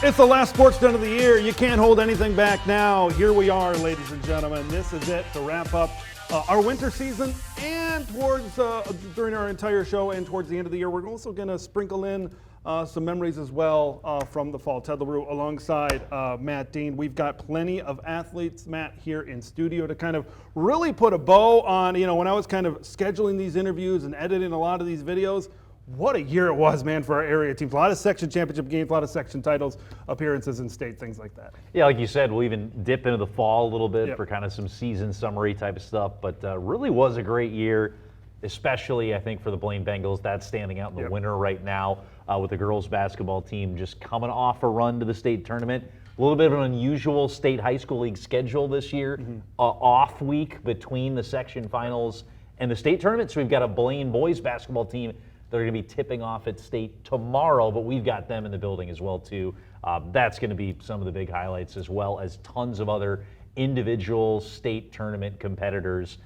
It's the last sports den of the year. You can't hold anything back now. Here we are, ladies and gentlemen. This is it to wrap up our winter season, and towards during our entire show and towards the end of the year, we're also going to sprinkle in some memories as well from the fall. Ted LaRue alongside Matt Dean. We've got plenty of athletes, Matt, here in studio to kind of really put a bow on, when I was kind of scheduling these interviews and editing a lot of these videos. What a year it was, man, for our area teams. A lot of section championship games, a lot of section titles, appearances in state, things like that. Yeah, like you said, we'll even dip into the fall a little bit Yep. for kind of some season summary type of stuff. But really was a great year, especially, I think, for the Blaine Bengals. That's standing out in the Yep. winter right now with the girls basketball team just coming off a run to the state tournament. A little bit of an unusual state high school league schedule this year. Off week between the section finals and the state tournament. So we've got a Blaine boys basketball team they're going to be tipping off at state tomorrow, but we've got them in the building as well, too. That's going to be some of the big highlights, as well as tons of other individual state tournament competitors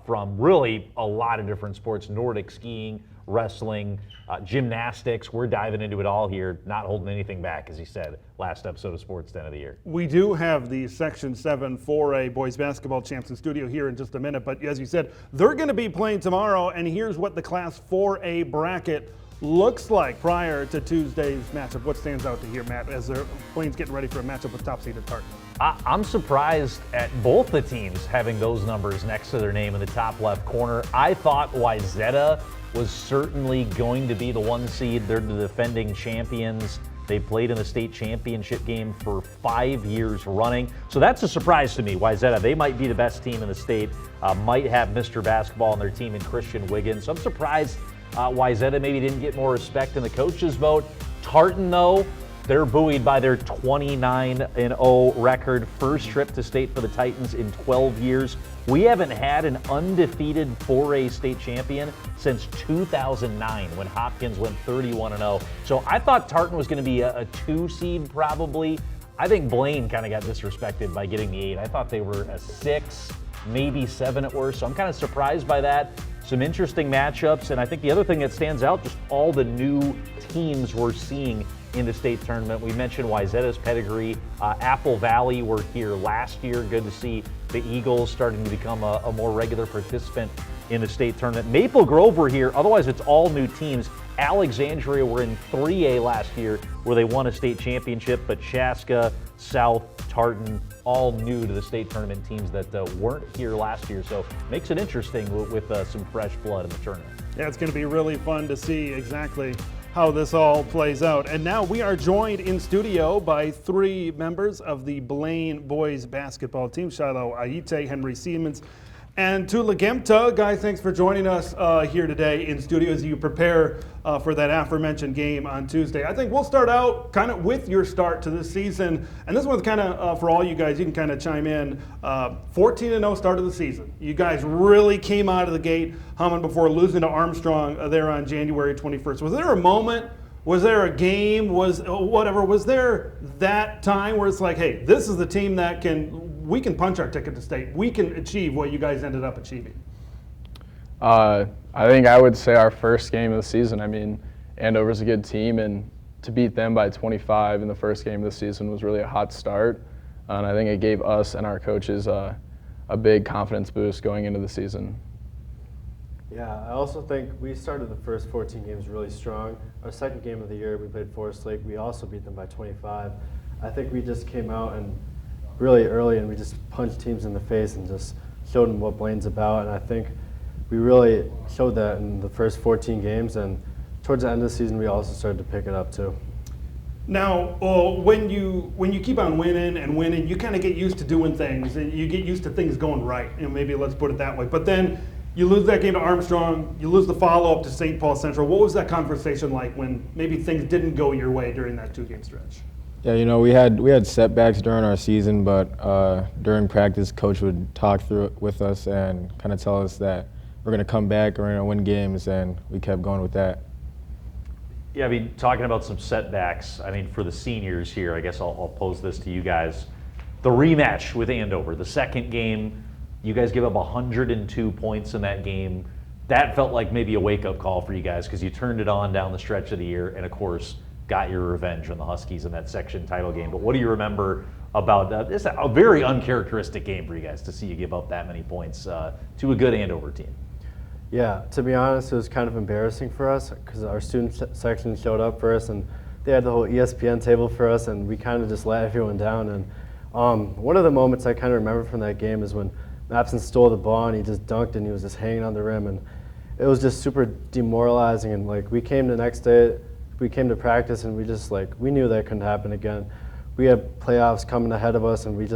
from really a lot of different sports: Nordic skiing, wrestling, gymnastics. We're diving into it all here, not holding anything back, as he said, last episode of Sports Den of the Year. We do have the Section 7 4A boys basketball champs in studio here in just a minute, but as you said, they're going to be playing tomorrow, and here's what the Class 4A bracket looks like prior to Tuesday's matchup. What stands out to here, Matt, as Blaine's getting ready for a matchup with top-seeded Tartan? I'm surprised at both the teams having those numbers next to their name in the top left corner. I thought Wayzata was certainly going to be the one seed. They're the defending champions. They played in the state championship game for 5 years running. So that's a surprise to me. Wayzata, they might be the best team in the state, might have Mr. Basketball on their team in Christian Wiggins. So I'm surprised Wayzata maybe didn't get more respect in the coaches' vote. Tartan, though, they're buoyed by their 29-0 record. First trip to state for the Titans in 12 years. We haven't had an undefeated 4A state champion since 2009 when Hopkins went 31-0. So I thought Tartan was going to be a 2 seed probably. I think Blaine kind of got disrespected by getting the 8. I thought they were a 6, maybe 7 at worst. So I'm kind of surprised by that. Some interesting matchups. And I think the other thing that stands out, just all the new teams we're seeing in the state tournament. We mentioned Wayzata's pedigree. Apple Valley were here last year. Good to see the Eagles starting to become a more regular participant in the state tournament. Maple Grove were here. Otherwise, it's all new teams. Alexandria were in 3A last year where they won a state championship, but Chaska, South, Tartan, all new to the state tournament teams that weren't here last year. So makes it interesting with some fresh blood in the tournament. Yeah, it's going to be really fun to see exactly how this all plays out. And now we are joined in studio by 3 members of the Blaine boys basketball team: Shiloh Aite, Henry Siemens, and Tula Gemta. Guys, thanks for joining us here today in studio as you prepare for that aforementioned game on Tuesday. I think we'll start out kind of with your start to this season. And this one's kind of, for all you guys, you can kind of chime in. 14-0 start of the season. You guys really came out of the gate humming before losing to Armstrong there on January 21st. Was there a moment? Was there a game? Was there that time where it's like, hey, this is the team that we can punch our ticket to state. We can achieve what you guys ended up achieving? I think I would say our first game of the season. I mean, Andover's a good team, and to beat them by 25 in the first game of the season was really a hot start. And I think it gave us and our coaches a big confidence boost going into the season. Yeah, I also think we started the first 14 games really strong. Our second game of the year, we played Forest Lake. We also beat them by 25. I think we just came out and really early, and we just punched teams in the face and just showed them what Blaine's about. And I think we really showed that in the first 14 games. And towards the end of the season, we also started to pick it up too. Now, when you keep on winning and winning, you kind of get used to doing things, and you get used to things going right. Maybe let's put it that way. But then you lose that game to Armstrong. You lose the follow-up to St. Paul Central. What was that conversation like when maybe things didn't go your way during that 2-game stretch? Yeah, we had setbacks during our season, but during practice, Coach would talk through it with us and kind of tell us that we're going to come back, we're going to win games, and we kept going with that. Yeah, I mean, talking about some setbacks, I mean, for the seniors here, I guess I'll pose this to you guys. The rematch with Andover, the second game, you guys give up 102 points in that game. That felt like maybe a wake-up call for you guys because you turned it on down the stretch of the year, and of course, got your revenge on the Huskies in that section title game. But what do you remember about this? A very uncharacteristic game for you guys to see you give up that many points to a good Andover team. Yeah, to be honest, it was kind of embarrassing for us because our student section showed up first, and they had the whole ESPN table for us, and we kind of just let everyone down. And one of the moments I kind of remember from that game is when Mapson stole the ball and he just dunked and he was just hanging on the rim, and it was just super demoralizing. And like we came the next day, we came to practice, and we knew that couldn't happen again. We had playoffs coming ahead of us, and we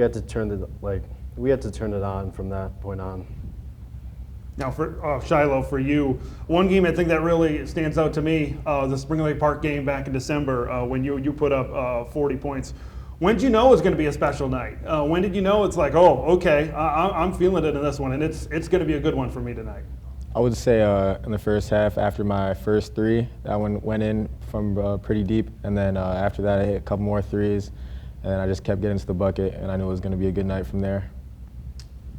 had to turn it on from that point on. Now, for Shiloh, for you, one game I think that really stands out to me, the Spring Lake Park game back in December when you put up 40 points. When did you know it was going to be a special night? When did you know it's like, oh, okay, I'm feeling it in this one, and it's going to be a good one for me tonight? I would say in the first half, after my first three, that one went in from pretty deep, and then after that I hit a couple more threes, and I just kept getting to the bucket, and I knew it was going to be a good night from there.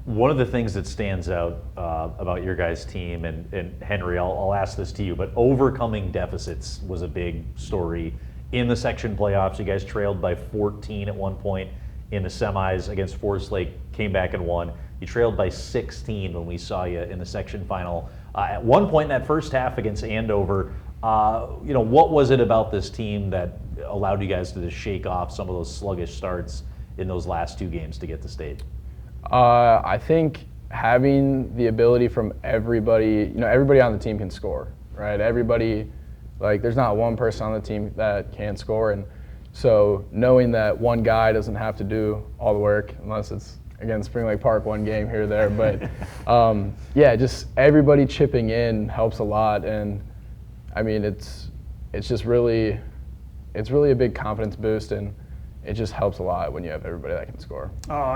One of the things that stands out about your guys' team, and Henry, I'll ask this to you, but overcoming deficits was a big story in the section playoffs. You guys trailed by 14 at one point in the semis against Forest Lake, came back and won. You trailed by 16 when we saw you in the section final. At one point in that first half against Andover, what was it about this team that allowed you guys to just shake off some of those sluggish starts in those last two games to get to state? I think having the ability from everybody, everybody on the team can score, right? Everybody, there's not one person on the team that can score, and so knowing that one guy doesn't have to do all the work, unless it's against Spring Lake Park, one game here or there, but just everybody chipping in helps a lot, and I mean it's really a big confidence boost, and it just helps a lot when you have everybody that can score.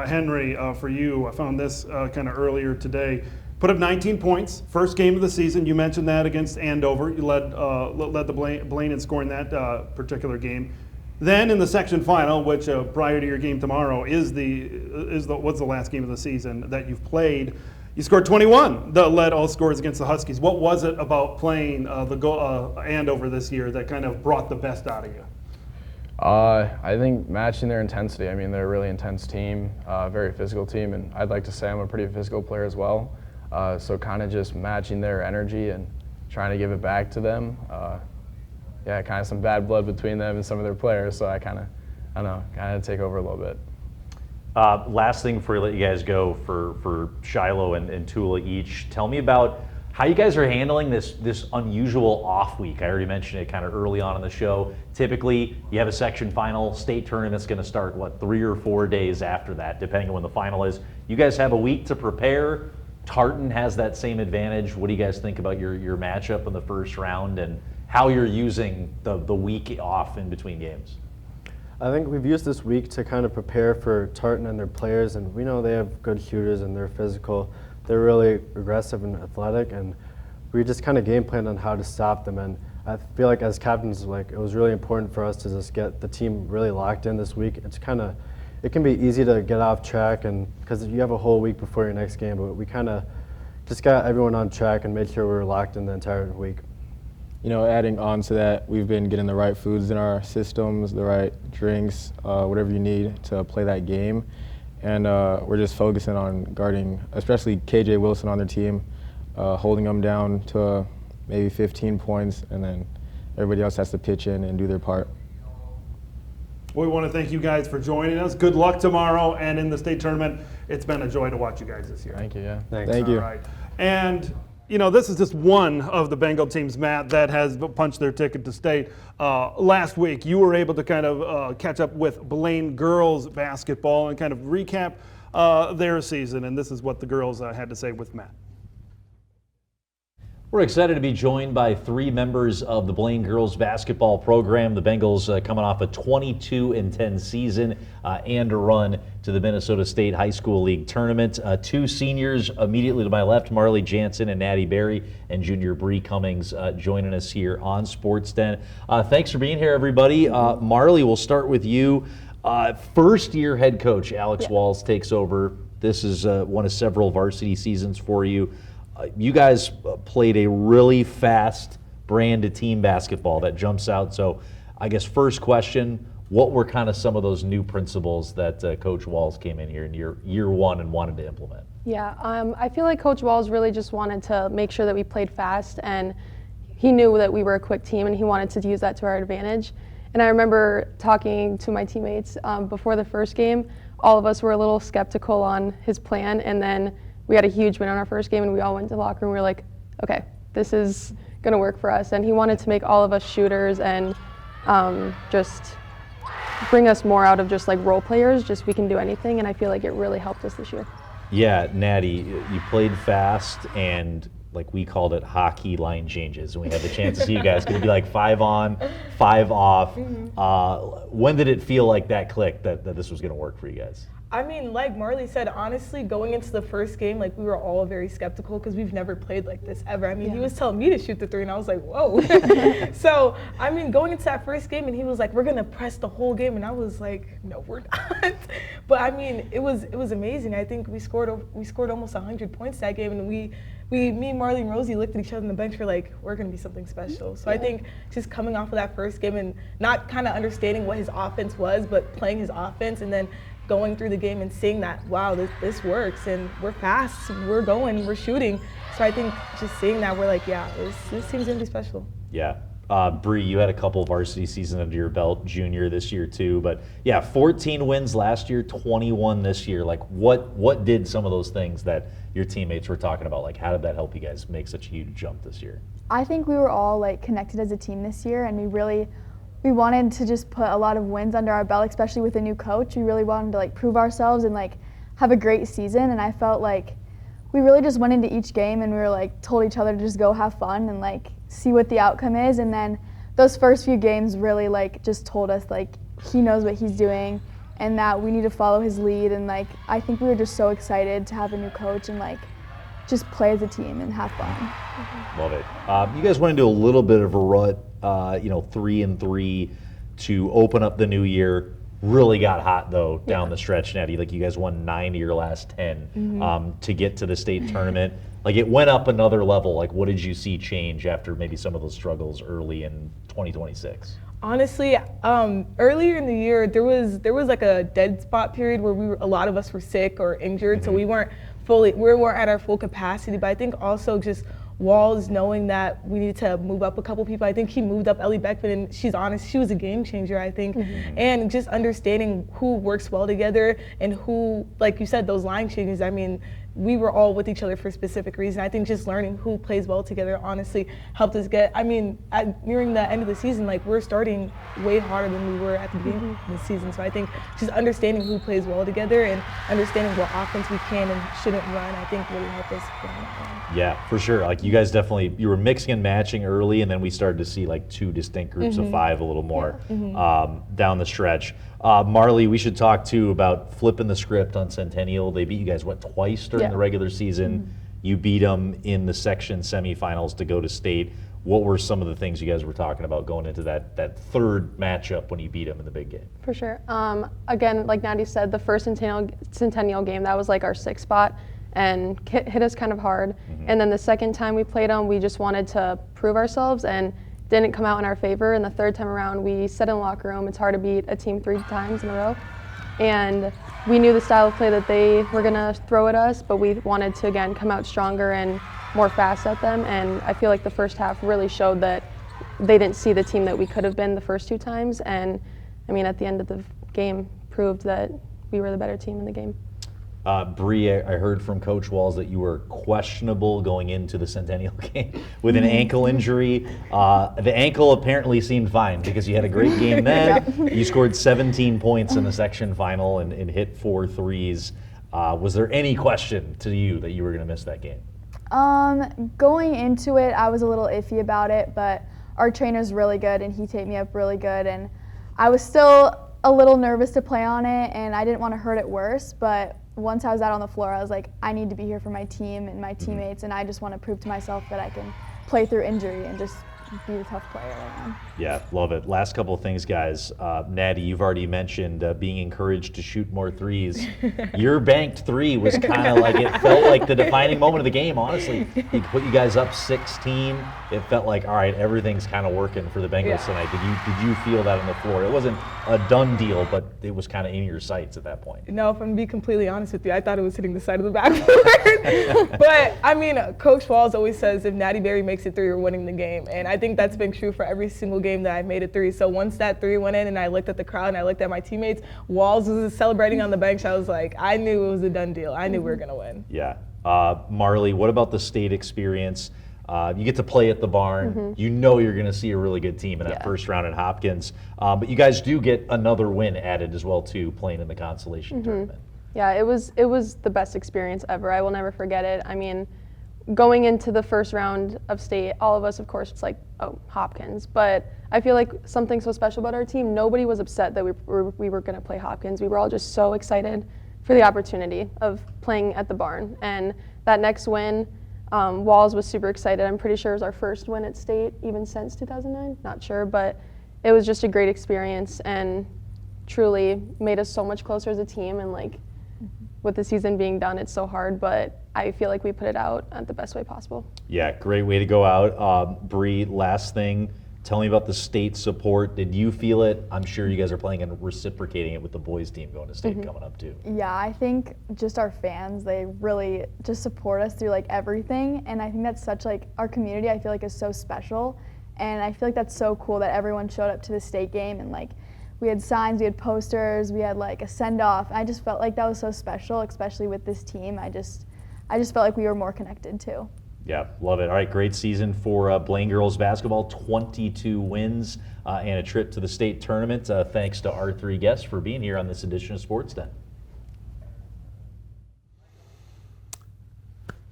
Henry, for you, I found this kind of earlier today. Put up 19 points, first game of the season. You mentioned that against Andover. You led the Blaine in scoring that particular game. Then in the section final, which prior to your game tomorrow what's the last game of the season that you've played, you scored 21. Led all scores against the Huskies. What was it about playing Andover this year that kind of brought the best out of you? I think matching their intensity. I mean, they're a really intense team, very physical team, and I'd like to say I'm a pretty physical player as well. So kind of just matching their energy and trying to give it back to them. Kind of some bad blood between them and some of their players, so I kind of take over a little bit. Last thing before we let you guys go for Shiloh and Tula each, tell me about how you guys are handling this unusual off week. I already mentioned it kind of early on in the show. Typically, you have a section final, state tournament's going to start, 3 or 4 days after that, depending on when the final is. You guys have a week to prepare. Tartan has that same advantage. What do you guys think about your matchup in the first round and how you're using the week off in between games? I think we've used this week to kind of prepare for Tartan and their players, and we know they have good shooters and they're physical. They're really aggressive and athletic, and we just kind of game planned on how to stop them. And I feel like as captains, it was really important for us to just get the team really locked in this week. It can be easy to get off track, and because you have a whole week before your next game, but we kind of just got everyone on track and made sure we were locked in the entire week. Adding on to that, we've been getting the right foods in our systems, the right drinks, whatever you need to play that game. And we're just focusing on guarding, especially KJ Wilson on their team, holding them down to maybe 15 points, and then everybody else has to pitch in and do their part. We want to thank you guys for joining us. Good luck tomorrow and in the state tournament. It's been a joy to watch you guys this year. Thank you, yeah. Thanks. Thank you. All right. And this is just one of the Bengal teams, Matt, that has punched their ticket to state. Last week, you were able to kind of catch up with Blaine girls basketball and kind of recap their season. And this is what the girls had to say with Matt. We're excited to be joined by 3 members of the Blaine girls basketball program. The Bengals coming off a 22-10 season and a run to the Minnesota State High School League tournament. 2 seniors immediately to my left, Marley Jansen and Natty Berry, and junior Bree Cummings joining us here on Sports Den. Thanks for being here, everybody. Marley, we'll start with you. First-year head coach Alex Walls takes over. This is one of several varsity seasons for you. You guys played a really fast brand of team basketball that jumps out. So I guess first question, what were kind of some of those new principles that Coach Walls came in here in year one and wanted to implement? Yeah, I feel like Coach Walls really just wanted to make sure that we played fast, and he knew that we were a quick team, and he wanted to use that to our advantage. And I remember talking to my teammates before the first game. All of us were a little skeptical on his plan, and then we had a huge win on our first game, and we all went to the locker room. We were like, okay, this is going to work for us. And he wanted to make all of us shooters and just bring us more out of just like role players, just we can do anything, and I feel like it really helped us this year. Yeah, Natty, you played fast, and like we called it hockey line changes, and we had the chance to see you guys. Could it be like 5 on, 5 off? When did it feel like that click that this was going to work for you guys? I mean, like Marley said, honestly, going into the first game, like we were all very skeptical because we've never played like this ever. I mean, he was telling me to shoot the 3, and I was like, whoa. So, I mean, going into that first game, and he was like, we're gonna press the whole game, and I was like, no, we're not. But I mean, it was amazing. I think we scored almost 100 points that game, and me, Marley, and Rosie looked at each other on the bench for like, we're gonna be something special. So I think just coming off of that first game and not kind of understanding what his offense was, but playing his offense, and then going through the game and seeing that, wow, this works, and we're fast, we're going, we're shooting. So I think just seeing that, we're like, yeah, this team's gonna be special. Yeah. Bree, you had a couple varsity seasons under your belt, junior this year too, but yeah, 14 wins last year, 21 this year. Like what did some of those things that your teammates were talking about, like how did that help you guys make such a huge jump this year? I think we were all like connected as a team this year, and we wanted to just put a lot of wins under our belt, especially with a new coach. We really wanted to like prove ourselves and like have a great season, and I felt like we really just went into each game and we were like told each other to just go have fun and like see what the outcome is. And then those first few games really like just told us like he knows what he's doing and that we need to follow his lead. And like I think we were just so excited to have a new coach and like just play as a team and have fun. Love it. You guys went into a little bit of a rut, 3-3 to open up the new year. Really got hot though down the stretch, Natty. Like you guys won 9 of your last 10 to get to the state tournament. Like it went up another level. Like what did you see change after maybe some of those struggles early in 2026? Honestly, earlier in the year, there was like a dead spot period where a lot of us were sick or injured, so we weren't at our full capacity. But I think also just Walls knowing that we needed to move up a couple people. I think he moved up Ellie Beckman, and she's honest, she was a game changer, I think. And just understanding who works well together and who, like you said, those line changes. I mean, we were all with each other for a specific reason. I think just learning who plays well together honestly helped us get, I mean, nearing the end of the season, like we're starting way harder than we were at the beginning of the season. So I think just understanding who plays well together and understanding what offense we can and shouldn't run, I think really helped us get on that run. Yeah, for sure. Like you guys definitely, you were mixing and matching early, and then we started to see like 2 distinct groups of 5 a little more down the stretch. Marley, we should talk too about flipping the script on Centennial. They beat you guys, twice during the regular season. You beat them in the section semifinals to go to state. What were some of the things you guys were talking about going into that third matchup when you beat them in the big game? For sure. Again, like Natty said, the first Centennial game, that was like our 6th spot and hit us kind of hard. And then the second time we played them, we just wanted to prove ourselves and didn't come out in our favor. And the third time around, we said in the locker room, it's hard to beat a team 3 times in a row. And we knew the style of play that they were going to throw at us, but we wanted to, again, come out stronger and more fast at them. And I feel like the first half really showed that they didn't see the team that we could have been the first 2 times. And, I mean, at the end of the game, proved that we were the better team in the game. Bree, I heard from Coach Walls that you were questionable going into the Centennial game with an ankle injury. The ankle apparently seemed fine because you had a great game then. You scored 17 points in the section final and hit 4 threes. Was there any question to you that you were going to miss that game? Going into it, I was a little iffy about it, but our trainer's really good and he taped me up really good, and I was still a little nervous to play on it and I didn't want to hurt it worse, but once I was out on the floor, I was like, I need to be here for my team and my teammates, and I just want to prove to myself that I can play through injury and just be the tough player I am. Yeah, love it. Last couple of things, guys. Natty, you've already mentioned being encouraged to shoot more threes. Your banked three was kind of like, it felt like the defining moment of the game, honestly. He put you guys up 16. It felt like, all right, everything's kind of working for the Bengals tonight. Did you feel that on the floor? It wasn't a done deal, but it was kind of in your sights at that point. No, if I'm going to be completely honest with you, I thought it was hitting the side of the backboard. But, I mean, Coach Walls always says if Natty Berry makes it three, we're winning the game. And I think that's been true for every single game that I've made a three. So once that three went in and I looked at the crowd and I looked at my teammates, Walls was celebrating on the bench. I was like, I knew it was a done deal. I knew we were going to win. Yeah. Marley, what about the state experience? You get to play at the barn. You know you're going to see a really good team in that first round at Hopkins. But you guys do get another win added as well, too, playing in the consolation tournament. Yeah, it was the best experience ever. I will never forget it. I mean, going into the first round of state, all of us, of course, it's like, oh, Hopkins. But I feel like something so special about our team, nobody was upset that we were going to play Hopkins. We were all just so excited for the opportunity of playing at the barn. And that next win, Walls was super excited. I'm pretty sure it was our first win at state, even since 2009. Not sure, but it was just a great experience and truly made us so much closer as a team. And like, with the season being done, it's so hard, but I feel like we put it out at the best way possible. Yeah, great way to go out. Bree, last thing, tell me about the state support. Did you feel it? I'm sure you guys are planning on reciprocating it with the boys team going to state coming up too. Yeah, I think just our fans, they really just support us through like everything. And I think that's such like, our community I feel like is so special. And I feel like that's so cool that everyone showed up to the state game and like, we had signs, we had posters, we had like a send-off. I just felt like that was so special, especially with this team. I just felt like we were more connected too. Yeah, love it. All right, great season for Blaine girls basketball, 22 wins and a trip to the state tournament. Thanks to our three guests for being here on this edition of Sports Den.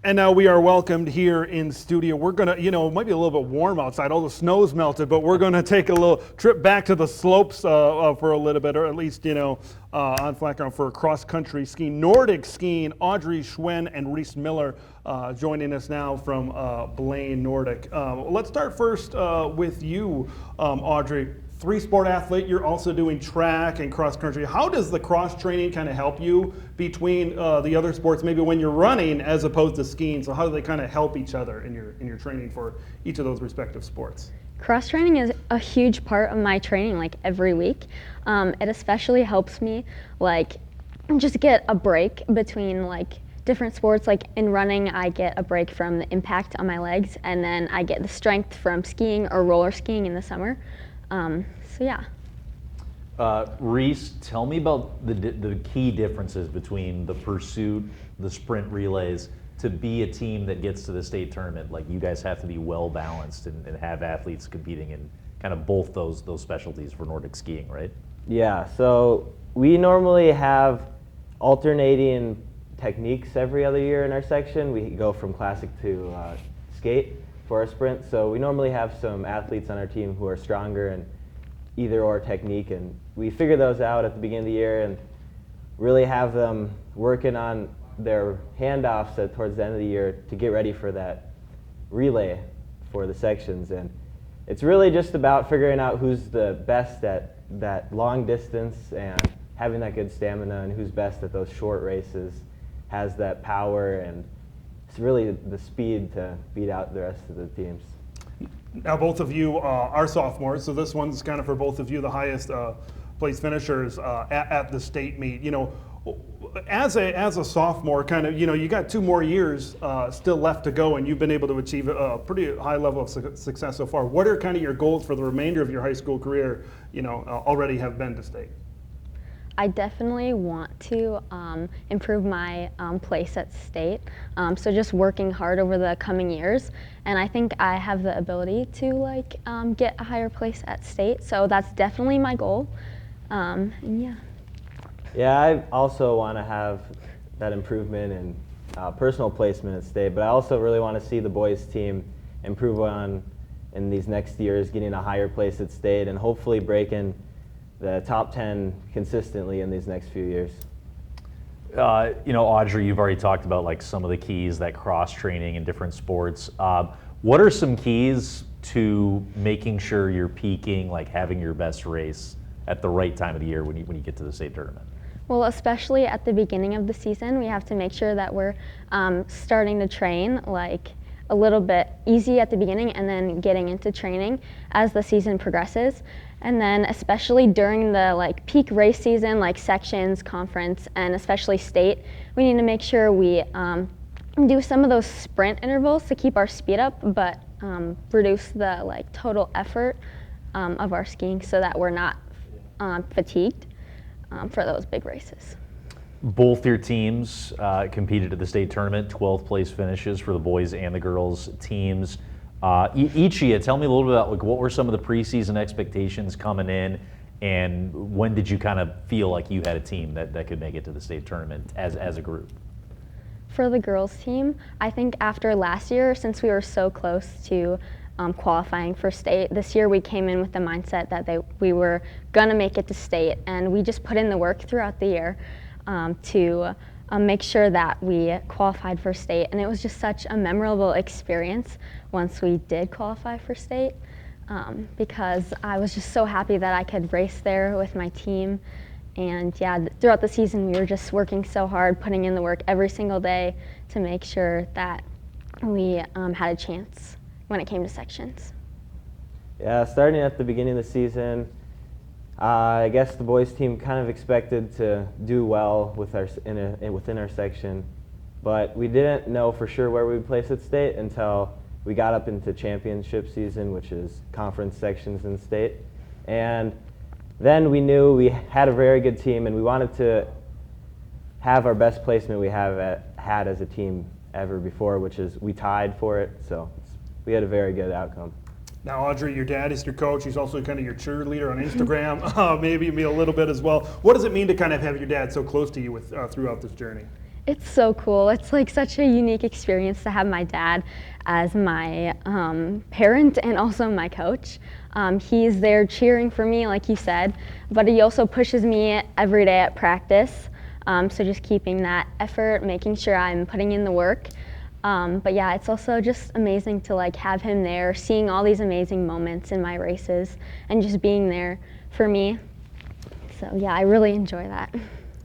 And now we are welcomed here in studio. We're going to, it might be a little bit warm outside. All the snow's melted, but we're going to take a little trip back to the slopes for a little bit, or at least, on flat ground for cross-country skiing. Nordic skiing, Audrey Schwen and Reese Miller joining us now from Blaine Nordic. Let's start first with you, Audrey. Three-sport athlete, you're also doing track and cross-country. How does the cross-training kind of help you between the other sports, maybe when you're running as opposed to skiing? So how do they kind of help each other in your training for each of those respective sports? Cross-training is a huge part of my training, like every week. It especially helps me like just get a break between like different sports. Like in running, I get a break from the impact on my legs, and then I get the strength from skiing or roller skiing in the summer. So yeah. Reese, tell me about the key differences between the pursuit, the sprint relays, to be a team that gets to the state tournament. Like, you guys have to be well balanced and have athletes competing in kind of both those specialties for Nordic skiing, right? Yeah, so we normally have alternating techniques every other year in our section. We go from classic to skate for our sprint. So we normally have some athletes on our team who are stronger in either or technique, and we figure those out at the beginning of the year and really have them working on their handoffs towards the end of the year to get ready for that relay for the sections. And it's really just about figuring out who's the best at that long distance and having that good stamina, and who's best at those short races, has that power, and it's really the speed to beat out the rest of the teams. Now, both of you are sophomores, so this one's kind of for both of you, the highest place finishers at the state meet. As a sophomore, kind of, you got 2 more years still left to go, and you've been able to achieve a pretty high level of success so far. What are kind of your goals for the remainder of your high school career? Already have been to state. I definitely want to improve my place at state. So just working hard over the coming years, and I think I have the ability to get a higher place at state. So that's definitely my goal. And yeah. Yeah, I also want to have that improvement in personal placement at state, but I also really want to see the boys team improve on in these next years, getting a higher place at state, and hopefully breaking the top 10 consistently in these next few years. Audrey, you've already talked about some of the keys, that cross training in different sports. What are some keys to making sure you're peaking, like having your best race at the right time of the year when you get to the state tournament? Well, especially at the beginning of the season, we have to make sure that we're starting to train like a little bit easy at the beginning and then getting into training as the season progresses. And then especially during the like peak race season, like sections, conference, and especially state, we need to make sure we do some of those sprint intervals to keep our speed up, but reduce the like total effort of our skiing so that we're not fatigued for those big races. Both your teams competed at the state tournament, 12th place finishes for the boys and the girls teams. Each year, tell me a little bit about like, what were some of the preseason expectations coming in, and when did you kind of feel like you had a team that could make it to the state tournament as a group? For the girls team, I think after last year, since we were so close to qualifying for state, this year we came in with the mindset that we were gonna make it to state, and we just put in the work throughout the year to make sure that we qualified for state. And it was just such a memorable experience once we did qualify for state, because I was just so happy that I could race there with my team. And yeah, throughout the season we were just working so hard, putting in the work every single day to make sure that we had a chance when it came to sections. Yeah, starting at the beginning of the season, I guess the boys team kind of expected to do well with within our section, but we didn't know for sure where we would place at state until we got up into championship season, which is conference sections in state. And then we knew we had a very good team, and we wanted to have our best placement we had as a team ever before, which is we tied for it, so we had a very good outcome. Now, Audrey, your dad is your coach. He's also kind of your cheerleader on Instagram, maybe me a little bit as well. What does it mean to kind of have your dad so close to you throughout this journey? It's so cool. It's like such a unique experience to have my dad as my parent and also my coach. He's there cheering for me, like you said, but he also pushes me every day at practice. So just keeping that effort, making sure I'm putting in the work. But yeah, it's also just amazing to like have him there, seeing all these amazing moments in my races and just being there for me. So yeah, I really enjoy that.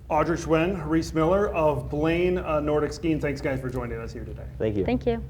Audrey Schwen, Reese Miller of Blaine Nordic Skiing. Thanks guys for joining us here today. Thank you. Thank you.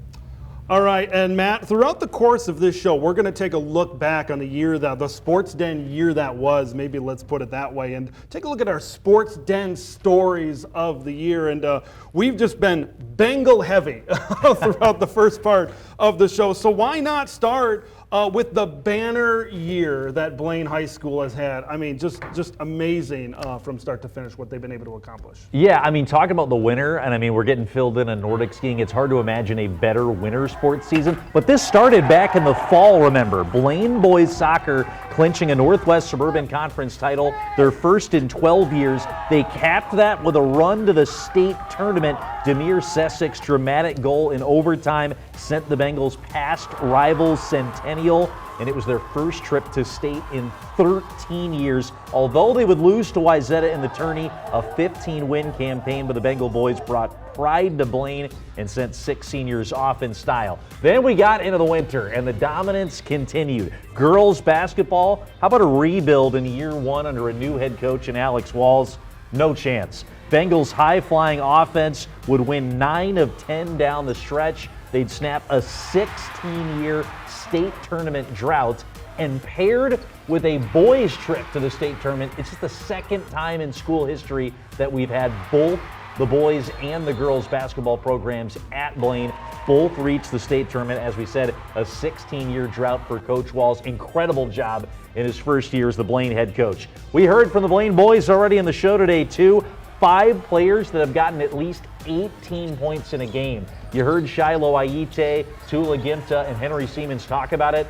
All right, and Matt, throughout the course of this show, we're going to take a look back on the Sports Den year that was, maybe let's put it that way, and take a look at our Sports Den stories of the year. And we've just been Bengal heavy throughout the first part of the show. So why not start with the banner year that Blaine High School has had? I mean, just amazing from start to finish what they've been able to accomplish. Yeah, I mean, talk about the winter, and I mean, we're getting filled in on Nordic skiing. It's hard to imagine a better winter sports season, but this started back in the fall, remember. Blaine boys soccer clinching a Northwest Suburban Conference title, their first in 12 years. They capped that with a run to the state tournament. Demir Sessik's dramatic goal in overtime sent the Bengals past rivals Centennial, and it was their first trip to state in 13 years. Although they would lose to Wayzata in the tourney, a 15-win campaign by the Bengal boys brought pride to Blaine and sent 6 seniors off in style. Then we got into the winter, and the dominance continued. Girls basketball, how about a rebuild in year one under a new head coach in Alex Walls? No chance. Bengals' high-flying offense would win 9 of 10 down the stretch. They'd snap a 16-year state tournament drought, and paired with a boys' trip to the state tournament, it's just the second time in school history that we've had both the boys and the girls basketball programs at Blaine both reach the state tournament. As we said, a 16-year drought for Coach Walls. Incredible job in his first year as the Blaine head coach. We heard from the Blaine boys already in the show today, too. 5 players that have gotten at least 18 points in a game. You heard Shiloh Aite, Tula Gimta, and Henry Siemens talk about it.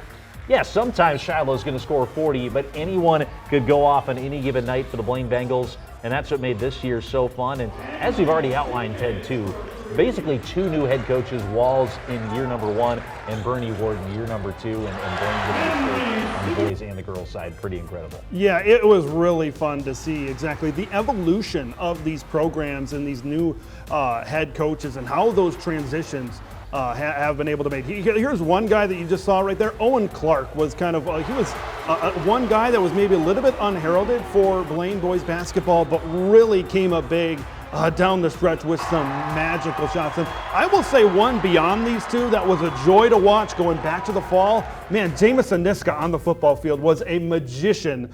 Yeah, sometimes Shiloh's going to score 40, but anyone could go off on any given night for the Blaine Bengals, and that's what made this year so fun. And as we've already outlined, Ted, too, basically 2 new head coaches, Walls in year number 1 and Bernie Ward in year number 2, and Blaine on the boys and the girls side. Pretty incredible. Yeah, it was really fun to see exactly the evolution of these programs and these new head coaches and how those transitions have been able to make. Here's one guy that you just saw right there. Owen Clark was kind of, he was one guy that was maybe a little bit unheralded for Blaine boys basketball, but really came up big down the stretch with some magical shots. And I will say one beyond these two that was a joy to watch going back to the fall. Man, Jamison Niska on the football field was a magician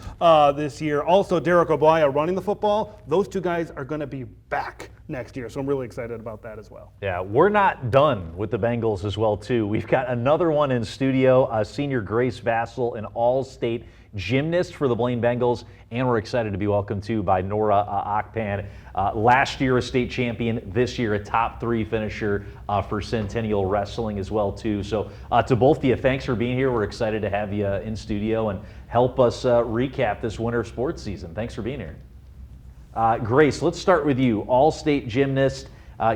this year. Also, Derek Oblaya running the football. Those two guys are going to be back next year, so I'm really excited about that as well. Yeah, we're not done with the Bengals as well, too. We've got another one in studio, senior Grace Vassell, an all-state gymnast for the Blaine Bengals, and we're excited to be welcomed, too, by Nora Akpan. Last year a state champion, this year a top 3 finisher for Centennial Wrestling as well, too. So to both of you, thanks for being here. We're excited to have you in studio and help us recap this winter sports season. Thanks for being here. Grace, let's start with you. All-state gymnast.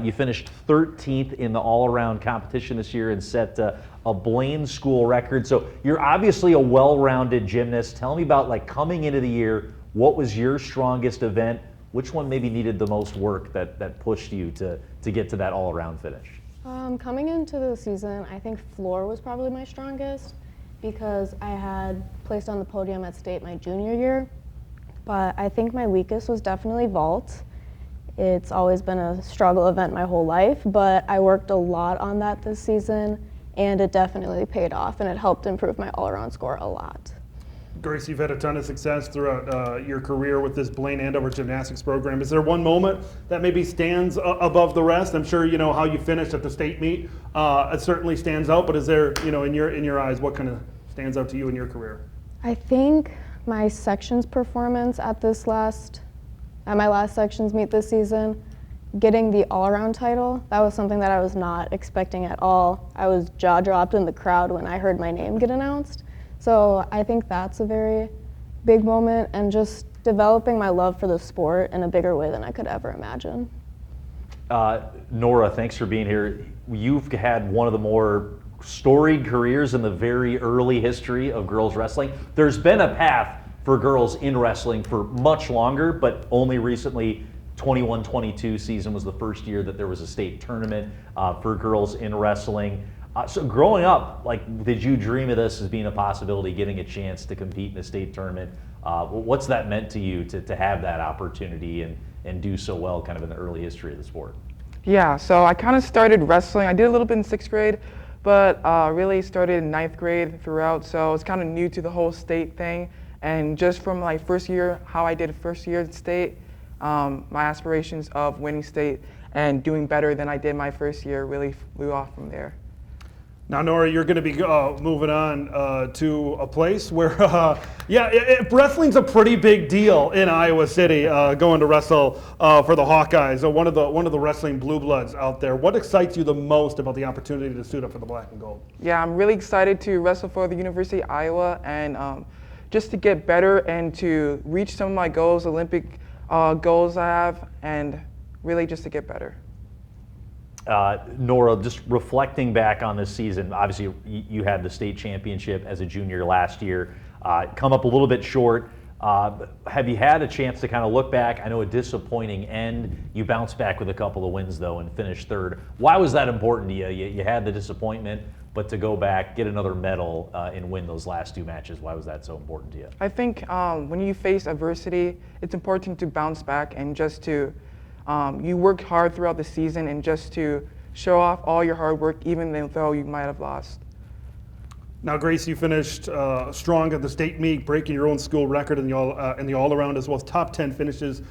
You finished 13th in the all-around competition this year and set a Blaine school record. So you're obviously a well-rounded gymnast. Tell me about, like, coming into the year, what was your strongest event? Which one maybe needed the most work that pushed you to get to that all-around finish? Coming into the season, I think floor was probably my strongest because I had placed on the podium at state my junior year. But I think my weakest was definitely vault. It's always been a struggle event my whole life, but I worked a lot on that this season, and it definitely paid off, and it helped improve my all-around score a lot. Grace, you've had a ton of success throughout your career with this Blaine Andover gymnastics program. Is there one moment that maybe stands above the rest? I'm sure you know how you finished at the state meet. It certainly stands out, but is there, you know, in your eyes, what kind of stands out to you in your career? I think my sections performance at my last sections meet this season, getting the all-around title, that was something that I was not expecting at all. I was jaw-dropped in the crowd when I heard my name get announced. So I think that's a very big moment, and just developing my love for the sport in a bigger way than I could ever imagine. Nora, thanks for being here. You've had one of the more storied careers in the very early history of girls wrestling. There's been a path for girls in wrestling for much longer, but only recently, 21-22 season was the first year that there was a state tournament for girls in wrestling. So growing up, like, did you dream of this as being a possibility, getting a chance to compete in a state tournament? What's that meant to you to have that opportunity and do so well kind of in the early history of the sport? Yeah, so I kind of started wrestling. I did a little bit in 6th grade, but really started in 9th grade throughout, so it's kind of new to the whole state thing. And just from my first year, how I did first year at state, my aspirations of winning state and doing better than I did my first year really flew off from there. Now, Nora, you're going to be moving on to a place where, wrestling's a pretty big deal in Iowa City. Going to wrestle for the Hawkeyes, one of the wrestling blue bloods out there. What excites you the most about the opportunity to suit up for the black and gold? Yeah, I'm really excited to wrestle for the University of Iowa, and just to get better and to reach some of my goals, Olympic goals I have, and really just to get better. Nora, just reflecting back on this season, obviously you had the state championship as a junior last year, come up a little bit short. Have you had a chance to kind of look back? I know a disappointing end. You bounced back with a couple of wins, though, and finished 3rd. Why was that important to you? You had the disappointment, but to go back, get another medal, and win those last 2 matches, why was that so important to you? I think when you face adversity, it's important to bounce back and just to you worked hard throughout the season, and just to show off all your hard work, even though you might have lost. Now, Grace, you finished strong at the state meet, breaking your own school record in the all-around, as well as top 10 finishes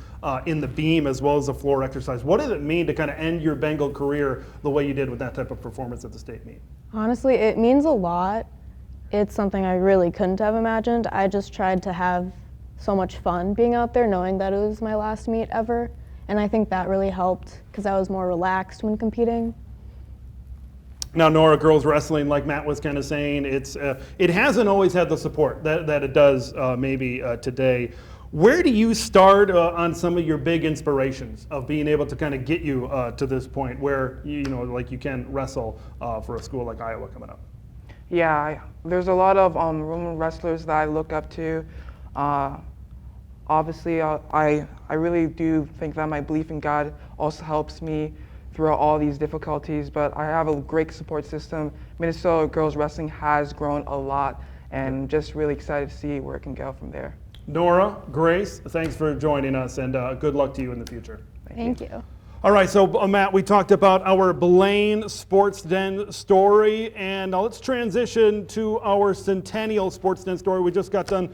in the beam, as well as the floor exercise. What did it mean to kind of end your Bengal career the way you did with that type of performance at the state meet? Honestly, it means a lot. It's something I really couldn't have imagined. I just tried to have so much fun being out there, knowing that it was my last meet ever. And I think that really helped because I was more relaxed when competing. Now, Nora, girls wrestling, like Matt was kind of saying, it hasn't always had the support that it does maybe today. Where do you start on some of your big inspirations of being able to kind of get you to this point where you can wrestle for a school like Iowa coming up? Yeah, there's a lot of women wrestlers that I look up to. Obviously, I really do think that my belief in God also helps me throughout all these difficulties, but I have a great support system. Minnesota girls wrestling has grown a lot, and just really excited to see where it can go from there. Nora, Grace, thanks for joining us, and good luck to you in the future. Thank you. All right, so Matt, we talked about our Blaine Sports Den story, and now let's transition to our Centennial Sports Den story. We just got done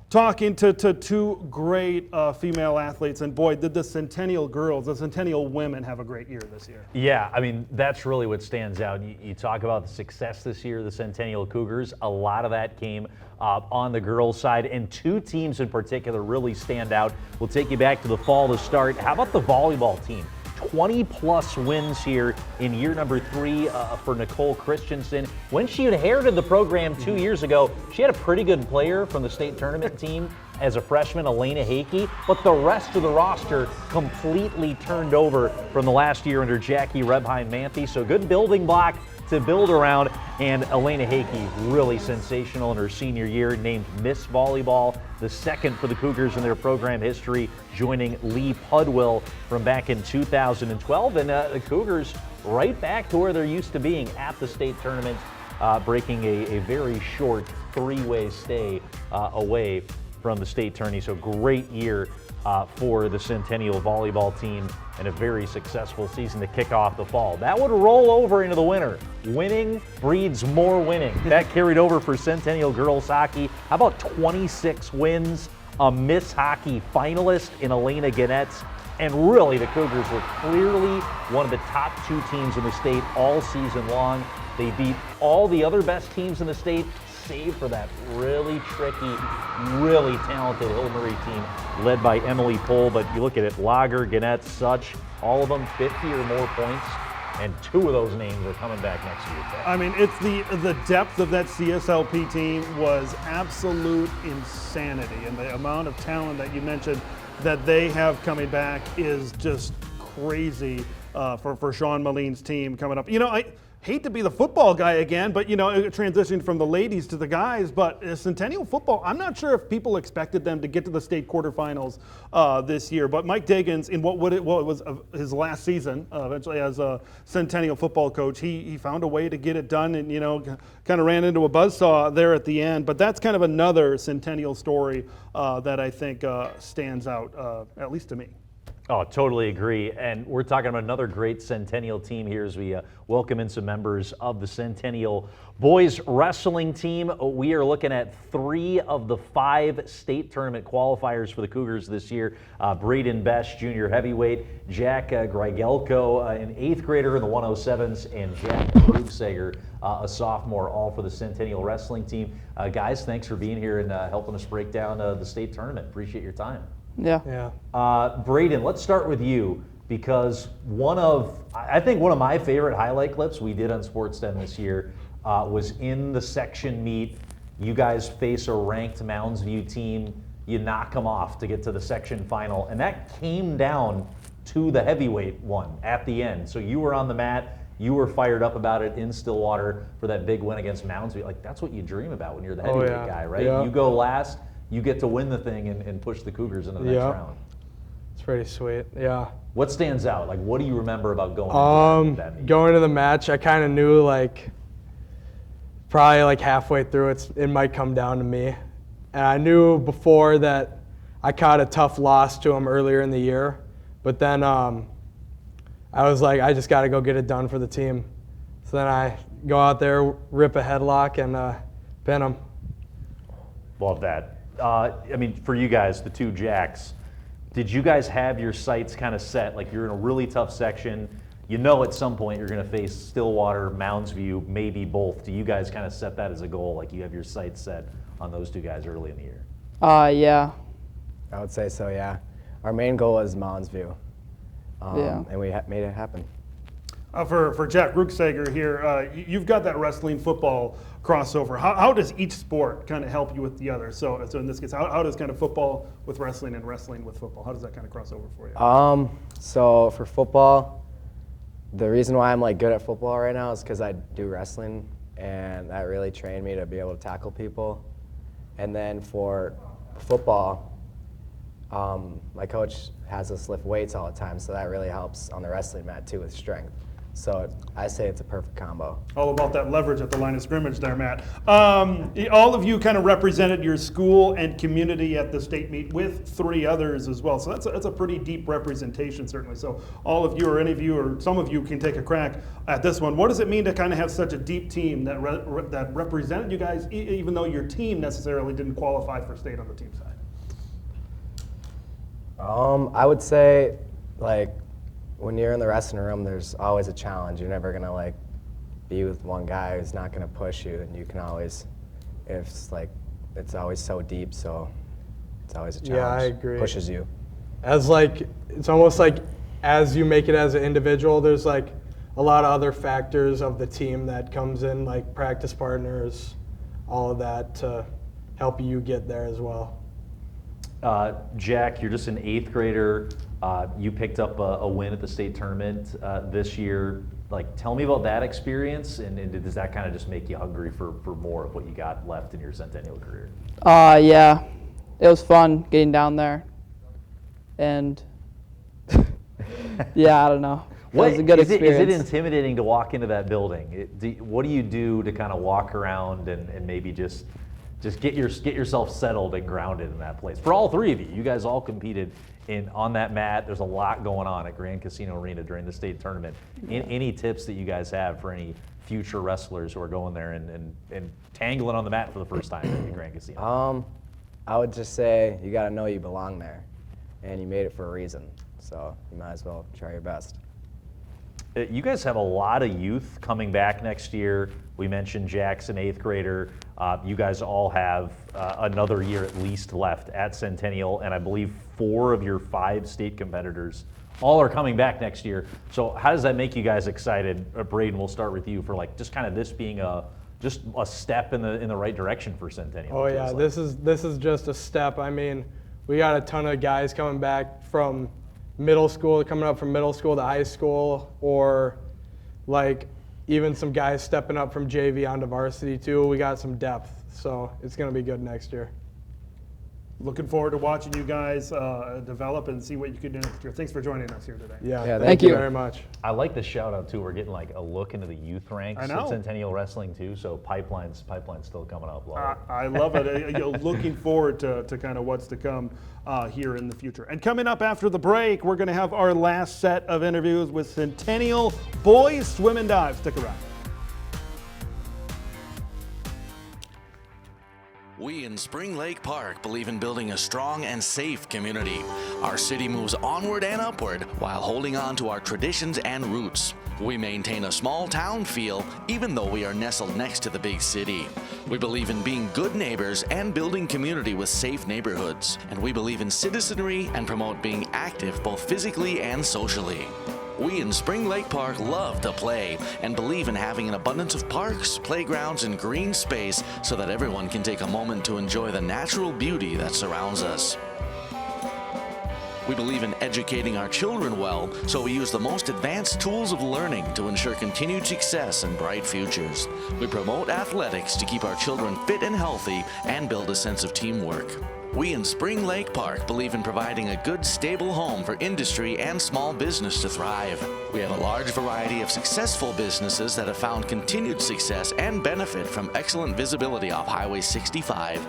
talking to two great female athletes, and boy, did the Centennial girls, the Centennial women have a great year this year. Yeah, I mean, that's really what stands out. You talk about the success this year, the Centennial Cougars. A lot of that came on the girls' side, and two teams in particular really stand out. We'll take you back to the fall to start. How about the volleyball team? 20-plus wins here in year number 3 for Nicole Christensen. When she inherited the program 2 years ago, she had a pretty good player from the state tournament team as a freshman, Elena Hakey, but the rest of the roster completely turned over from the last year under Jackie Rebheim-Manthe. So good building block to build around, and Elena Hakey really sensational in her senior year, named Miss Volleyball, the second for the Cougars in their program history, joining Lee Pudwill from back in 2012. And the Cougars right back to where they're used to being at the state tournament, breaking a very short 3-way stay away from the state tourney. So great year for the Centennial volleyball team, and a very successful season to kick off the fall. That would roll over into the winter. Winning breeds more winning. That carried over for Centennial girls hockey. How about 26 wins, a Miss Hockey finalist in Elena Ganetz, and really the Cougars were clearly one of the top 2 teams in the state all season long. They beat all the other best teams in the state, save for that really tricky, really talented Hill Murray team led by Emily Pohl. But you look at it, Lager, Gannett, Such, all of them 50 or more points, and 2 of those names are coming back next year. I mean, it's the depth of that CSLP team was absolute insanity, and the amount of talent that you mentioned that they have coming back is just crazy for Sean Maline's team coming up. You know, I hate to be the football guy again, but, you know, transitioning from the ladies to the guys, but Centennial football, I'm not sure if people expected them to get to the state quarterfinals this year, but Mike Diggins, in what was his last season, eventually as a Centennial football coach, he found a way to get it done, and, you know, kind of ran into a buzzsaw there at the end. But that's kind of another Centennial story that I think stands out, at least to me. Oh, totally agree. And we're talking about another great Centennial team here as we welcome in some members of the Centennial boys wrestling team. We are looking at 3 of the 5 state tournament qualifiers for the Cougars this year. Braden Best, junior heavyweight, Jack Grigelko, an 8th grader in the 107s, and Jack Krugsager, a sophomore, all for the Centennial wrestling team. Guys, thanks for being here and helping us break down the state tournament. Appreciate your time. Yeah. Braden, let's start with you, because I think one of my favorite highlight clips we did on SportsDen this year was in the section meet. You guys face a ranked Mounds View team. You knock them off to get to the section final, and that came down to the heavyweight one at the end. So you were on the mat. You were fired up about it in Stillwater for that big win against Mounds View. Like, that's what you dream about when you're the heavyweight guy, right? Yeah. You go last. You get to win the thing and push the Cougars into the next round. It's pretty sweet, yeah. What stands out? Like, what do you remember about going into that meet? Going to the match, I kind of knew, like, probably like halfway through it might come down to me. And I knew before that I caught a tough loss to him earlier in the year. But then I was like, I just got to go get it done for the team. So then I go out there, rip a headlock, and pin him. Love that. I mean, for you guys, the 2 Jacks, did you guys have your sights kind of set? Like, you're in a really tough section. You know at some point you're going to face Stillwater, Mounds View, maybe both. Do you guys kind of set that as a goal? Like, you have your sights set on those 2 guys early in the year? Yeah. I would say so, yeah. Our main goal is Mounds View. And we made it happen. For Jack Krugsager here, you've got that wrestling football crossover. How does each sport kind of help you with the other? So in this case, how does kind of football with wrestling and wrestling with football, how does that kind of cross over for you? So for football, the reason why I'm like good at football right now is because I do wrestling, and that really trained me to be able to tackle people. And then for football, My coach has us lift weights all the time, so that really helps on the wrestling mat too with strength. So I say it's a perfect combo. All about that leverage at the line of scrimmage there, Matt. All of you kind of represented your school and community at the state meet with 3 others as well. So that's a pretty deep representation, certainly. So all of you or any of you or some of you can take a crack at this one. What does it mean to kind of have such a deep team that that represented you guys, even though your team necessarily didn't qualify for state on the team side? I would say, like, when you're in the wrestling room, there's always a challenge. You're never gonna like be with one guy who's not gonna push you, and you can always, it's always so deep, so it's always a challenge. Yeah, I agree. Pushes you. It's almost like as you make it as an individual, there's like a lot of other factors of the team that comes in, like practice partners, all of that to help you get there as well. Jack, you're just an 8th grader. You picked up a win at the state tournament this year. Like, tell me about that experience, and does that kind of just make you hungry for more of what you got left in your Centennial career? Yeah, it was fun getting down there, and yeah, I don't know. It was a good experience. Is it intimidating to walk into that building? What do you do to kind of walk around and maybe just get yourself settled and grounded in that place? For all 3 of you, you guys all competed on that mat. There's a lot going on at Grand Casino Arena during the state tournament. Any tips that you guys have for any future wrestlers who are going there and tangling on the mat for the first time at Grand Casino? I would just say you gotta know you belong there, and you made it for a reason. So you might as well try your best. You guys have a lot of youth coming back next year. We mentioned Jackson, 8th grader. You guys all have another year at least left at Centennial, and I believe 4 of your 5 state competitors all are coming back next year. So how does that make you guys excited? Braden, we'll start with you for like just kind of this being just a step in the right direction for Centennial. Oh yeah, this is just a step. I mean, we got a ton of guys coming back from middle school, coming up from middle school to high school, or like even some guys stepping up from JV onto varsity too. We got some depth, so it's going to be good next year. Looking forward to watching you guys develop and see what you can do next year. Thanks for joining us here today. Yeah, thank you very much. I like the shout out too. We're getting like a look into the youth ranks at Centennial Wrestling too. So pipeline's still coming up. I love it. Looking forward to kind of what's to come here in the future. And coming up after the break, we're going to have our last set of interviews with Centennial boys swim and dive. Stick around. We in Spring Lake Park believe in building a strong and safe community. Our city moves onward and upward while holding on to our traditions and roots. We maintain a small town feel even though we are nestled next to the big city. We believe in being good neighbors and building community with safe neighborhoods. And we believe in citizenry and promote being active both physically and socially. We in Spring Lake Park love to play and believe in having an abundance of parks, playgrounds, and green space so that everyone can take a moment to enjoy the natural beauty that surrounds us. We believe in educating our children well, so we use the most advanced tools of learning to ensure continued success and bright futures. We promote athletics to keep our children fit and healthy and build a sense of teamwork. We in Spring Lake Park believe in providing a good, stable home for industry and small business to thrive. We have a large variety of successful businesses that have found continued success and benefit from excellent visibility off Highway 65.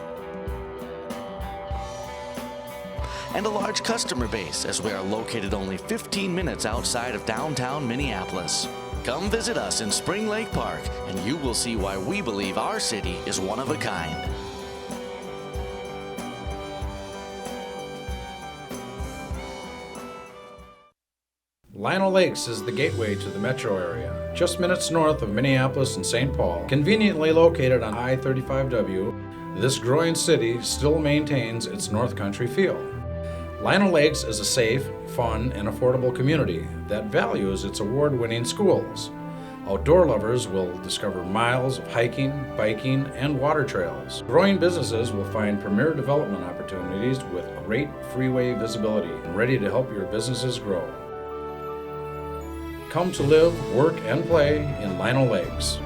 And a large customer base, as we are located only 15 minutes outside of downtown Minneapolis. Come visit us in Spring Lake Park, and you will see why we believe our city is one of a kind. Lino Lakes is the gateway to the metro area, just minutes north of Minneapolis and St. Paul. Conveniently located on I-35W, this growing city still maintains its North Country feel. Lino Lakes is a safe, fun, and affordable community that values its award-winning schools. Outdoor lovers will discover miles of hiking, biking, and water trails. Growing businesses will find premier development opportunities with great freeway visibility and ready to help your businesses grow. Come to live, work, and play in Lino Lakes.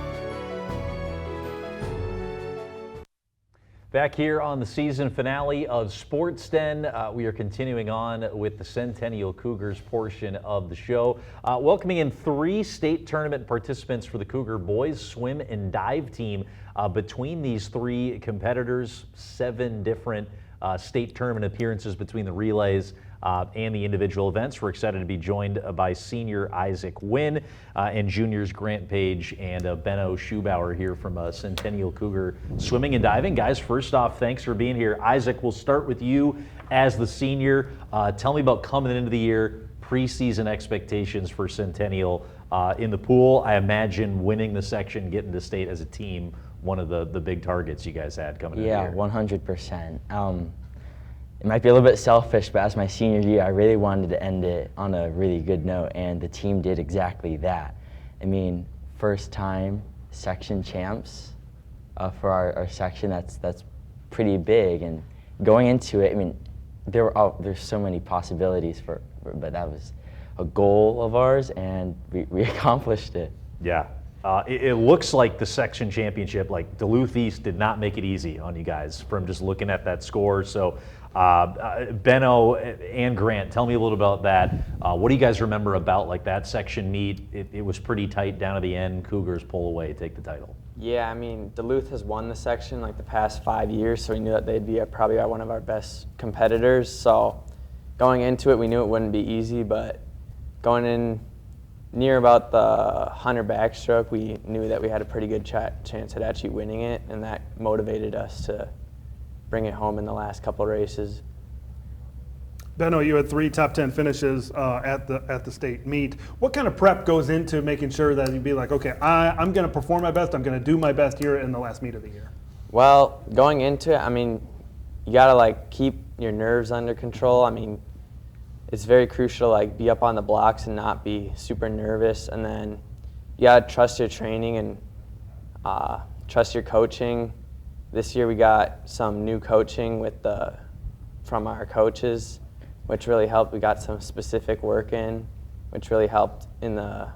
Back here on the season finale of Sports Den, we are continuing on with the Centennial Cougars portion of the show. Welcoming in 3 state tournament participants for the Cougar boys swim and dive team. Between these 3 competitors, 7 different state tournament appearances between the relays and the individual events. We're excited to be joined by senior Isaac Wynn and juniors Grant Page and Benno Schubauer here from Centennial Cougar Swimming and Diving. Guys, first off, thanks for being here. Isaac, we'll start with you as the senior. Tell me about coming into the year, preseason expectations for Centennial in the pool. I imagine winning the section, getting to state as a team, one of the big targets you guys had coming into the year. Yeah, 100%. It might be a little bit selfish, but as my senior year, I really wanted to end it on a really good note, and the team did exactly that. I mean, first time section champs for our section, that's pretty big, and going into it, I mean, there's so many possibilities but that was a goal of ours, and we accomplished it. Yeah. It looks like the section championship, like Duluth East did not make it easy on you guys from just looking at that score. So Benno and Grant, tell me a little about that. What do you guys remember about like that section meet? It was pretty tight down to the end. Cougars pull away, take the title. Yeah, I mean, Duluth has won the section like the past 5 years, so we knew that they'd be probably one of our best competitors. So going into it, we knew it wouldn't be easy, but going in near about the 100 backstroke, we knew that we had a pretty good chance at actually winning it, and that motivated us to bring it home in the last couple races. Benno, you had 3 top 10 finishes at the state meet. What kind of prep goes into making sure that you'd be like, okay, I'm going to perform my best, I'm going to do my best here in the last meet of the year? Well, going into it, I mean, you got to like keep your nerves under control. I mean, it's very crucial to like be up on the blocks and not be super nervous, and then you gotta trust your training and trust your coaching. This year we got some new coaching from our coaches, which really helped. We got some specific work in, which really helped in the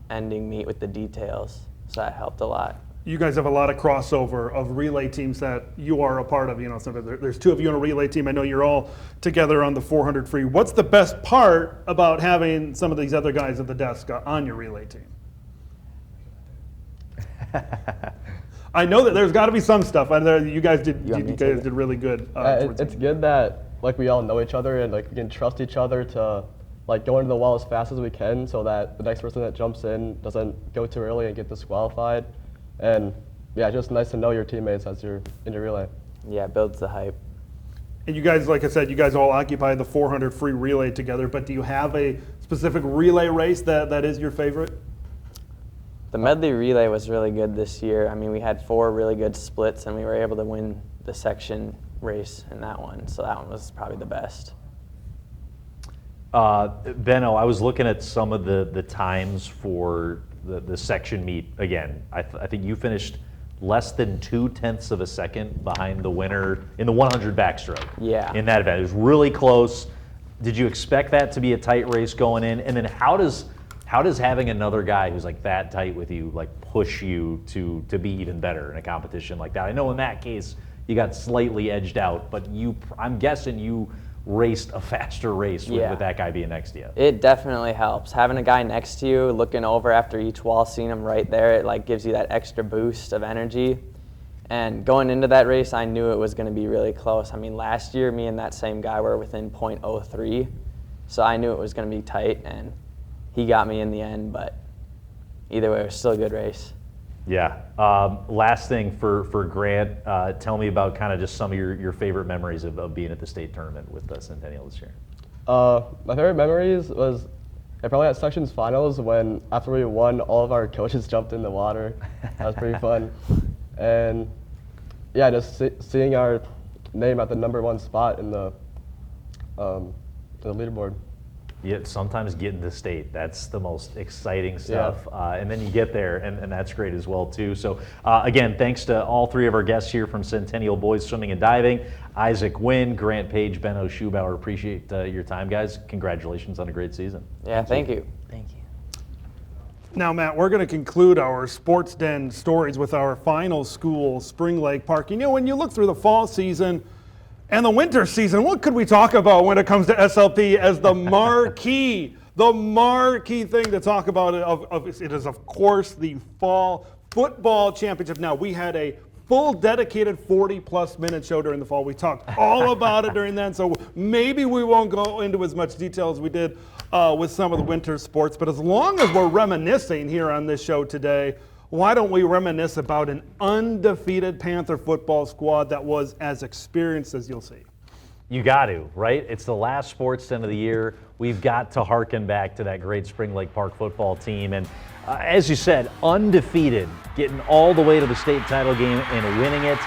ending meet with the details, so that helped a lot. You guys have a lot of crossover of relay teams that you are a part of. You know, there's 2 of you on a relay team. I know you're all together on the 400 free. What's the best part about having some of these other guys at the desk on your relay team? I know that there's got to be some stuff. I know you guys did really good. It's good that like we all know each other and like we can trust each other to like go into the wall as fast as we can, so that the next person that jumps in doesn't go too early and get disqualified. And yeah, just nice to know your teammates as you're in your relay. Yeah, it builds the hype. And you guys, like I said, you guys all occupy the 400 free relay together, but do you have a specific relay race that is your favorite? The medley relay was really good this year. I mean, we had 4 really good splits, and we were able to win the section race in that one, so that one was probably the best. Benno, I was looking at some of the times for the section meet. Again, I think you finished less than 0.2 of a second behind the winner in the 100 backstroke. Yeah. In that event, it was really close. Did you expect that to be a tight race going in? And then how does having another guy who's like that tight with you like push you to be even better in a competition like that? I know in that case you got slightly edged out, but I'm guessing you raced a faster race with that guy being next to you. It definitely helps. Having a guy next to you, looking over after each wall, seeing him right there, it like gives you that extra boost of energy. And going into that race, I knew it was going to be really close. I mean, last year, me and that same guy were within 0.03, so I knew it was going to be tight, and he got me in the end, but either way, it was still a good race. Yeah. Last thing for Grant, tell me about kind of just some of your favorite memories of being at the state tournament with Centennial this year. My favorite memories was probably at sections finals when after we won, all of our coaches jumped in the water. That was pretty fun. And yeah, just seeing our name at the #1 spot in the leaderboard. Yeah, sometimes getting to state, that's the most exciting stuff. Yeah. And then you get there, and that's great as well, too. So, again, thanks to all 3 of our guests here from Centennial Boys Swimming and Diving, Isaac Wynn, Grant Page, Benno Schubauer. Appreciate your time, guys. Congratulations on a great season. Yeah, thank you. Thank you. Now, Matt, we're going to conclude our Sports Den stories with our final school, Spring Lake Park. You know, when you look through the fall season and the winter season, what could we talk about when it comes to SLP as the marquee thing to talk about? It is, of course, the fall football championship. Now, we had a full dedicated 40-plus minute show during the fall. We talked all about it during then, so maybe we won't go into as much detail as we did with some of the winter sports. But as long as we're reminiscing here on this show today, why don't we reminisce about an undefeated Panther football squad that was as experienced as you'll see? You got to, right? It's the last sports den of the year. We've got to harken back to that great Spring Lake Park football team. And as you said, undefeated, getting all the way to the state title game and winning it.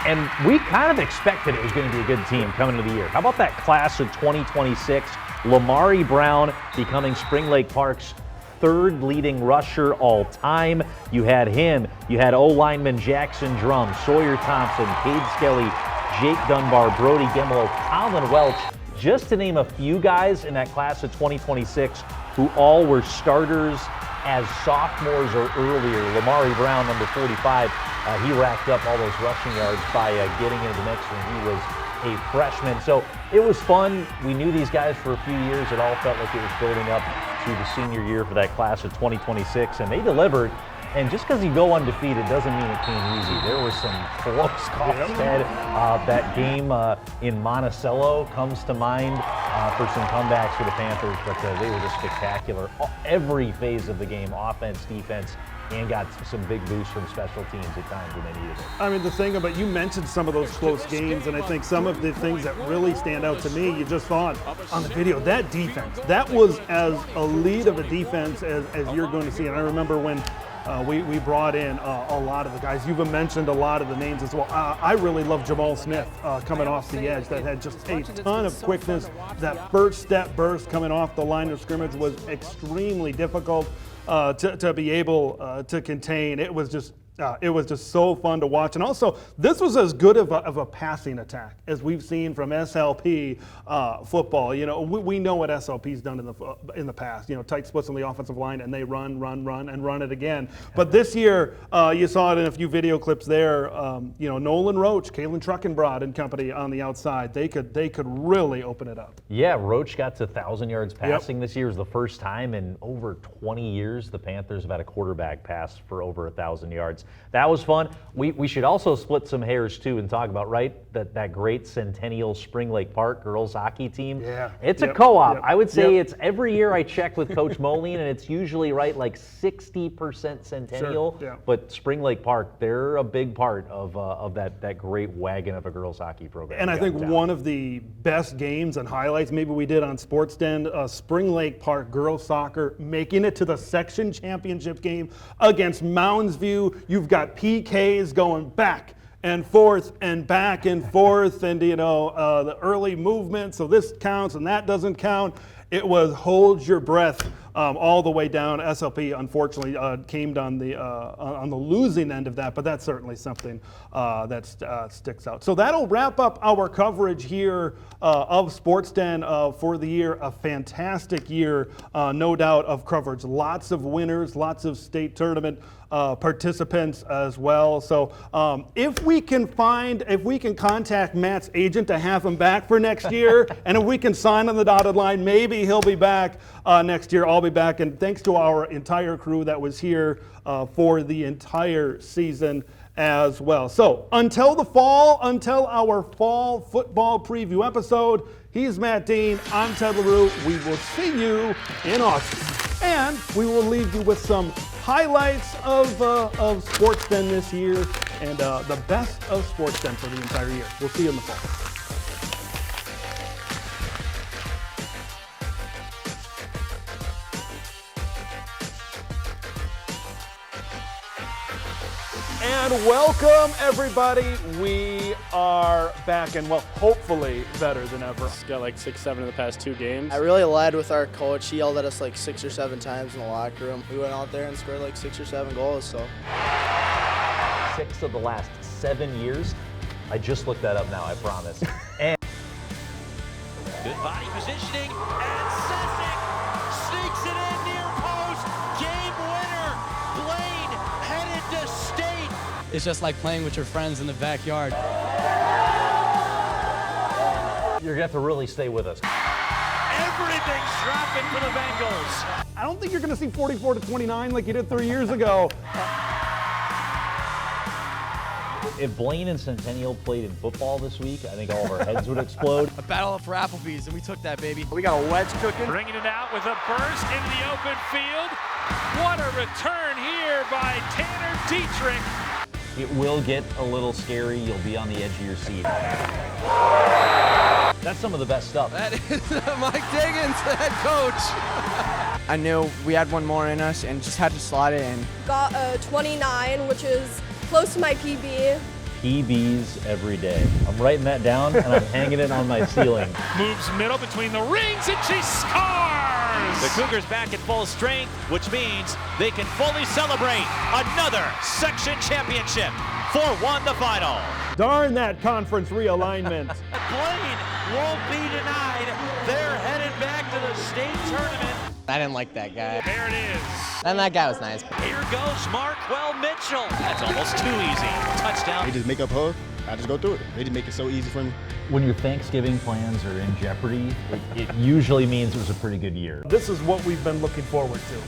And we kind of expected it was going to be a good team coming into the year. How about that class of 2026? Lamari Brown becoming Spring Lake Park's third leading rusher all time. You had him. You had O-lineman Jackson Drum, Sawyer Thompson, Cade Skelly, Jake Dunbar, Brody Gimelo, Colin Welch, just to name a few guys in that class of 2026 who all were starters as sophomores or earlier. Lamari Brown, number 45, he racked up all those rushing yards by getting into the mix when he was a freshman. So it was fun. We knew these guys for a few years. It all felt like it was building up to the senior year for that class of 2026, and they delivered. And just because you go undefeated doesn't mean it came easy. There was some close calls. That game in Monticello comes to mind for some comebacks for the Panthers, but they were just spectacular. Every phase of the game, offense, defense, and got some big boosts from special teams at times when they needed it. I mean, the thing about, you mentioned some of those close games, and I think some of the things that really stand out to me, you just thought on the video, that defense, that was as elite of a defense as you're going to see. And I remember when we brought in a lot of the guys. You've mentioned a lot of the names as well. I really love Jamal Smith coming off the edge. That had just a ton of quickness. That first step burst coming off the line of scrimmage was extremely difficult to be able to contain. It was just so fun to watch. And also, this was as good of a passing attack as we've seen from SLP football. You know, we know what SLP's done in the past. You know, tight splits on the offensive line, and they run, and run it again. But this year, you saw it in a few video clips there. You know, Nolan Roach, Kalen Truckenbrod and company on the outside. They could really open it up. Yeah, Roach got to 1,000 yards passing this year. It was the first time in over 20 years the Panthers have had a quarterback pass for over 1,000 yards. That was fun. We should also split some hairs too and talk about that great Centennial Spring Lake Park girls hockey team. Yeah, it's a co-op. I would say it's every year I check with Coach Moline, and it's usually like 60% Centennial. Sure. Yeah. But Spring Lake Park, they're a big part of that great wagon of a girls hockey program. And I think one of the best games and highlights maybe we did on Sports Den, Spring Lake Park girls soccer making it to the section championship game against Mounds View. You've got PKs going back and forth and back and forth, and you know the early movement. So this counts and that doesn't count. It was hold your breath all the way down. SLP unfortunately came on the losing end of that, but that's certainly something that sticks out. So that'll wrap up our coverage here of Sports Den for the year. A fantastic year, no doubt, of coverage. Lots of winners, lots of state tournament participants as well. So if we can contact Matt's agent to have him back for next year, and if we can sign on the dotted line, maybe he'll be back next year. I'll be back, and thanks to our entire crew that was here for the entire season as well. So until our fall football preview episode, he's Matt Dean, I'm Ted LaRue. We will see you in August, and we will leave you with some highlights of Sports Den this year and the best of Sports Den for the entire year. We'll see you in the fall. And welcome, everybody. We are back, and well, hopefully better than ever. It's got like 6-7 in the past 2 games. I really led with our coach. He yelled at us like 6 or 7 times in the locker room. We went out there and scored like 6 or 7 goals. So 6 of the last 7 years. I just looked that up now, I promise. And good body positioning, and Sesek sneaks it in near post. Game winner. it's just like playing with your friends in the backyard. You're gonna have to really stay with us. Everything's dropping for the Bengals. I don't think you're going to see 44-29 like you did 3 years ago. If Blaine and Centennial played in football this week, I think all of our heads would explode. A battle for Applebee's, and we took that, baby. We got a wedge cooking. Bringing it out with a burst into the open field. What a return here by Tanner Dietrich. It will get a little scary. You'll be on the edge of your seat. That's some of the best stuff. That is Mike Diggins, the head coach. I knew we had one more in us and just had to slot it in. Got a 29, which is close to my PB. PBs every day. I'm writing that down and I'm hanging it on my ceiling. Moves middle between the rings and she scores! The Cougars back at full strength, which means they can fully celebrate another section championship. 4-1 the final. Darn that conference realignment. Blaine won't be denied. They're headed back to the state tournament. I didn't like that guy. There it is. And that guy was nice. Here goes Marquel Mitchell. That's almost too easy. Touchdown. They just make up hook. I just go through it. They just make it so easy for me. When your Thanksgiving plans are in jeopardy, it usually means it was a pretty good year. This is what we've been looking forward to.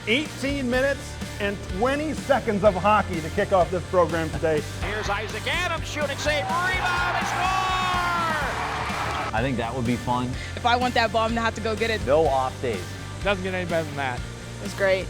"18 minutes and 20 seconds of hockey to kick off this program today." Here's Isaac Adams shooting, save, rebound, and score! I think that would be fun. If I want that ball, I'm gonna have to go get it. No off days. Doesn't get any better than that. It was great.